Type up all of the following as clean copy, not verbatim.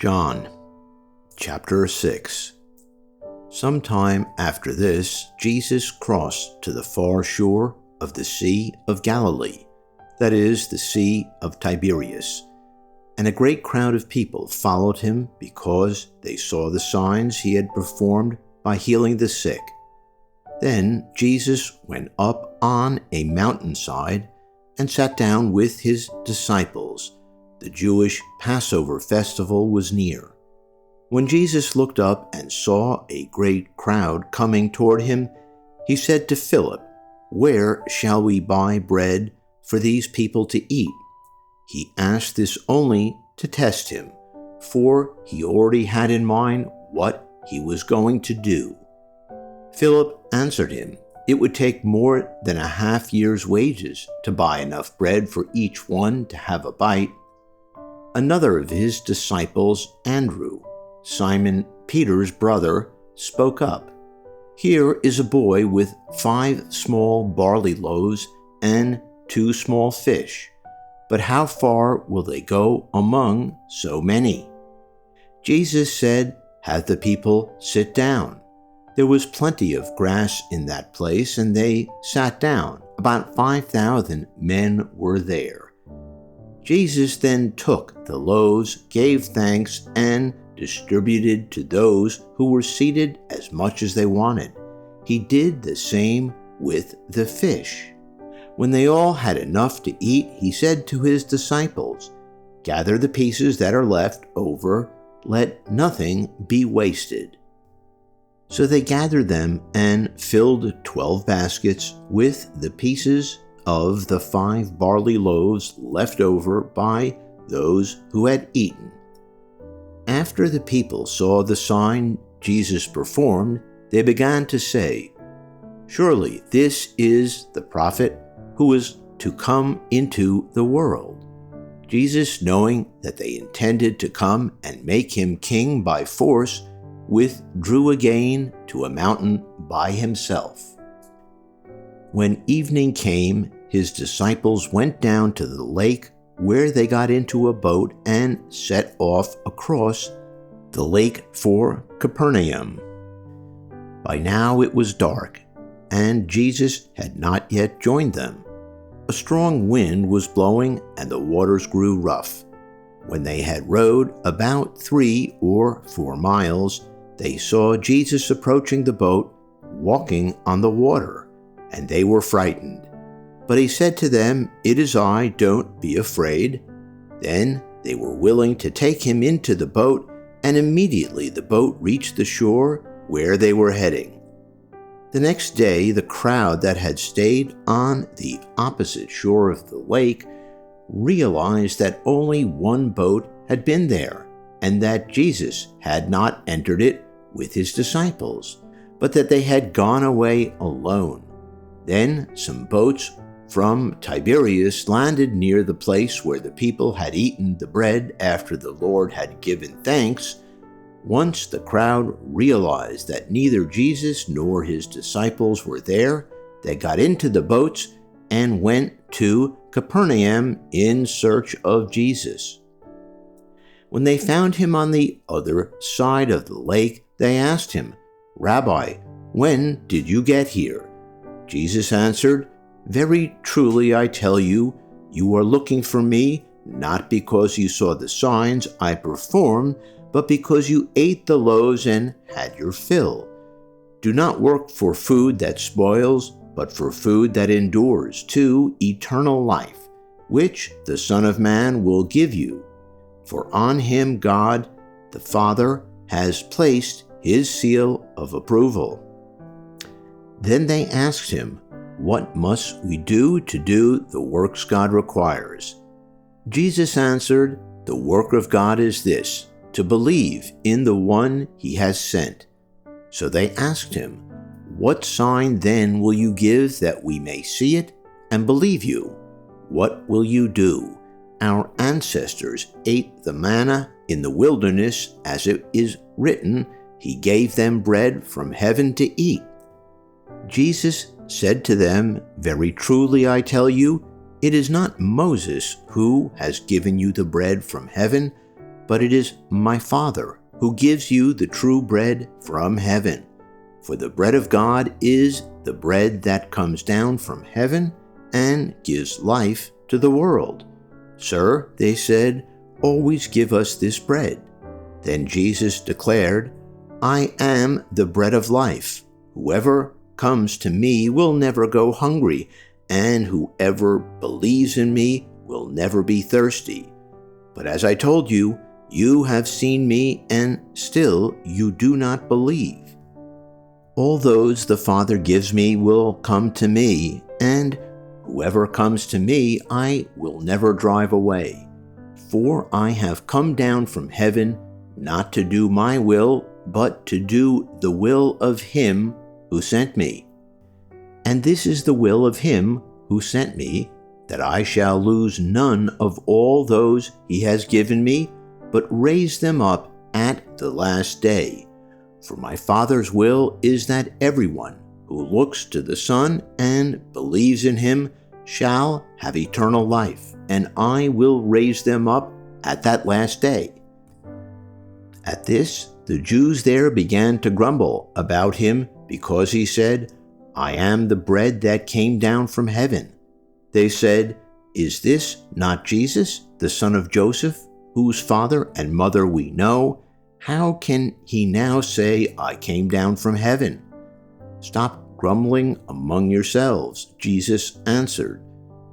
John, chapter 6. Sometime after this, Jesus crossed to the far shore of the Sea of Galilee, that is, the Sea of Tiberias, and a great crowd of people followed him because they saw the signs he had performed by healing the sick. Then Jesus went up on a mountainside and sat down with his disciples. The Jewish Passover festival was near. When Jesus looked up and saw a great crowd coming toward him, he said to Philip, "Where shall we buy bread for these people to eat?" He asked this only to test him, for he already had in mind what he was going to do. Philip answered him, "It would take more than a half-year's wages to buy enough bread for each one to have a bite." Another of his disciples, Andrew, Simon Peter's brother, spoke up. "Here is a boy with 5 small barley loaves and 2 small fish, but how far will they go among so many?" Jesus said, "Have the people sit down." There was plenty of grass in that place, and they sat down. About 5,000 men were there. Jesus then took the loaves, gave thanks, and distributed to those who were seated as much as they wanted. He did the same with the fish. When they all had enough to eat, he said to his disciples, "Gather the pieces that are left over, let nothing be wasted." So they gathered them and filled 12 baskets with the pieces of the 5 barley loaves left over by those who had eaten. After the people saw the sign Jesus performed, they began to say, "Surely this is the prophet who is to come into the world." Jesus, knowing that they intended to come and make him king by force, withdrew again to a mountain by himself. When evening came, his disciples went down to the lake, where they got into a boat and set off across the lake for Capernaum. By now it was dark, and Jesus had not yet joined them. A strong wind was blowing, and the waters grew rough. When they had rowed about 3 or 4 miles, they saw Jesus approaching the boat, walking on the water, and they were frightened. But he said to them, "It is I, don't be afraid." Then they were willing to take him into the boat, and immediately the boat reached the shore where they were heading. The next day, the crowd that had stayed on the opposite shore of the lake realized that only one boat had been there, and that Jesus had not entered it with his disciples, but that they had gone away alone. Then some boats from Tiberias landed near the place where the people had eaten the bread after the Lord had given thanks. Once the crowd realized that neither Jesus nor his disciples were there, they got into the boats and went to Capernaum in search of Jesus. When they found him on the other side of the lake, they asked him, "Rabbi, when did you get here?" Jesus answered, "Very truly I tell you, you are looking for me, not because you saw the signs I performed, but because you ate the loaves and had your fill. Do not work for food that spoils, but for food that endures to eternal life, which the Son of Man will give you. For on him God, the Father, has placed his seal of approval." Then they asked him, "What must we do to do the works God requires?" Jesus answered, "The work of God is this, to believe in the one he has sent." So they asked him, "What sign then will you give that we may see it and believe you? What will you do? Our ancestors ate the manna in the wilderness, as it is written, he gave them bread from heaven to eat." Jesus said to them, "Very truly I tell you, it is not Moses who has given you the bread from heaven, but it is my Father who gives you the true bread from heaven. For the bread of God is the bread that comes down from heaven and gives life to the world. Sir, they said, always give us this bread. Then Jesus declared, I am the bread of life. Whoever comes to me will never go hungry, and whoever believes in me will never be thirsty. But as I told you, you have seen me, and still you do not believe. All those the Father gives me will come to me, and whoever comes to me I will never drive away. For I have come down from heaven not to do my will, but to do the will of him who sent me. And this is the will of him who sent me, that I shall lose none of all those he has given me, but raise them up at the last day. For my Father's will is that everyone who looks to the Son and believes in him shall have eternal life, and I will raise them up at that last day. At this, the Jews there began to grumble about him because he said, I am the bread that came down from heaven. They said, Is this not Jesus, the son of Joseph, whose father and mother we know? How can he now say, I came down from heaven? Stop grumbling among yourselves, Jesus answered.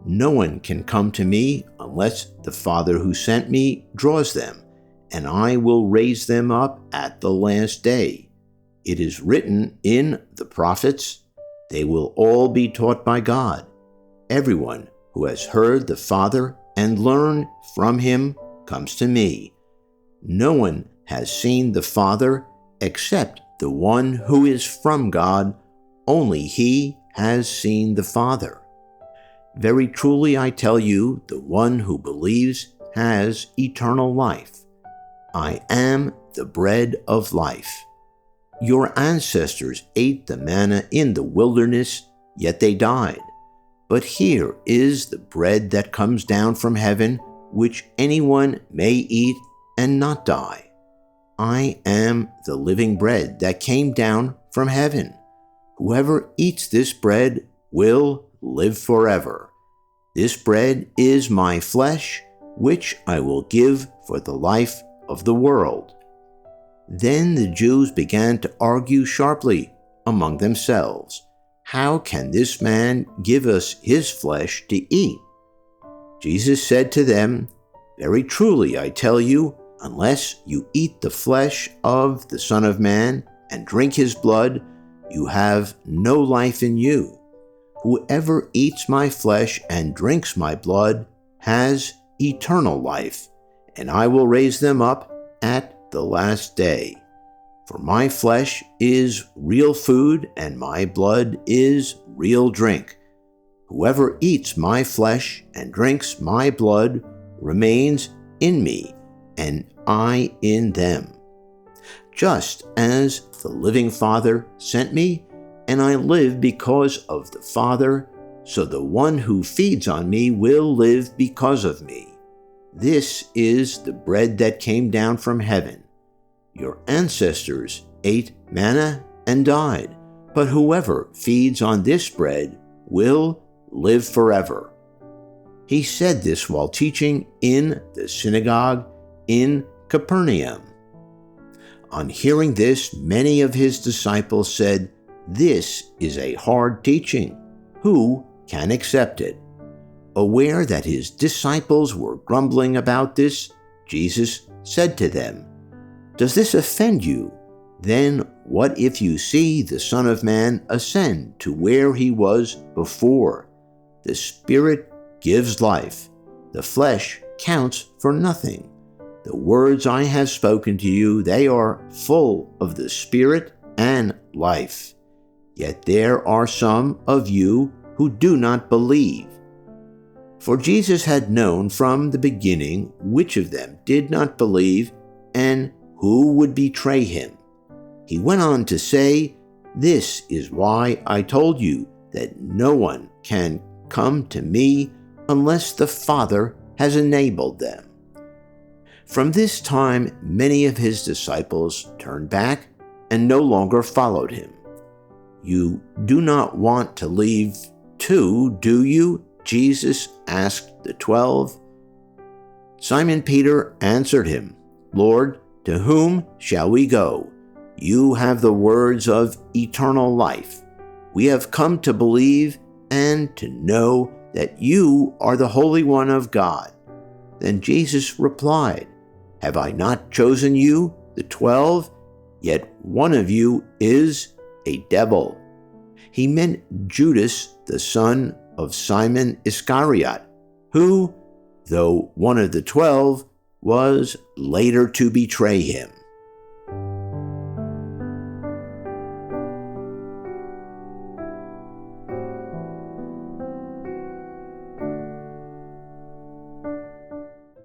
No one can come to me unless the Father who sent me draws them, and I will raise them up at the last day. It is written in the prophets, they will all be taught by God. Everyone who has heard the Father and learned from him comes to me. No one has seen the Father except the one who is from God. Only he has seen the Father. Very truly I tell you, the one who believes has eternal life. I am the bread of life. Your ancestors ate the manna in the wilderness, yet they died. But here is the bread that comes down from heaven, which anyone may eat and not die. I am the living bread that came down from heaven. Whoever eats this bread will live forever. This bread is my flesh, which I will give for the life of the world. Then the Jews began to argue sharply among themselves. How can this man give us his flesh to eat? Jesus said to them, Very truly I tell you, unless you eat the flesh of the Son of Man and drink his blood, you have no life in you. Whoever eats my flesh and drinks my blood has eternal life, and I will raise them up at the last day. For my flesh is real food, and my blood is real drink. Whoever eats my flesh and drinks my blood remains in me, and I in them. Just as the living Father sent me, and I live because of the Father, so the one who feeds on me will live because of me. This is the bread that came down from heaven. Your ancestors ate manna and died, but whoever feeds on this bread will live forever. He said this while teaching in the synagogue in Capernaum. On hearing this, many of his disciples said, This is a hard teaching. Who can accept it? Aware that his disciples were grumbling about this, Jesus said to them, Does this offend you? Then what if you see the Son of Man ascend to where he was before? The Spirit gives life. The flesh counts for nothing. The words I have spoken to you, they are full of the Spirit and life. Yet there are some of you who do not believe. For Jesus had known from the beginning which of them did not believe and who would betray him. He went on to say, This is why I told you that no one can come to me unless the Father has enabled them. From this time, many of his disciples turned back and no longer followed him. You do not want to leave too, do you? Jesus asked the 12. Simon Peter answered him, Lord, to whom shall we go? You have the words of eternal life. We have come to believe and to know that you are the Holy One of God. Then Jesus replied, Have I not chosen you, the 12? Yet one of you is a devil. He meant Judas, the son of Simon Iscariot, who, though one of the 12, was later to betray him.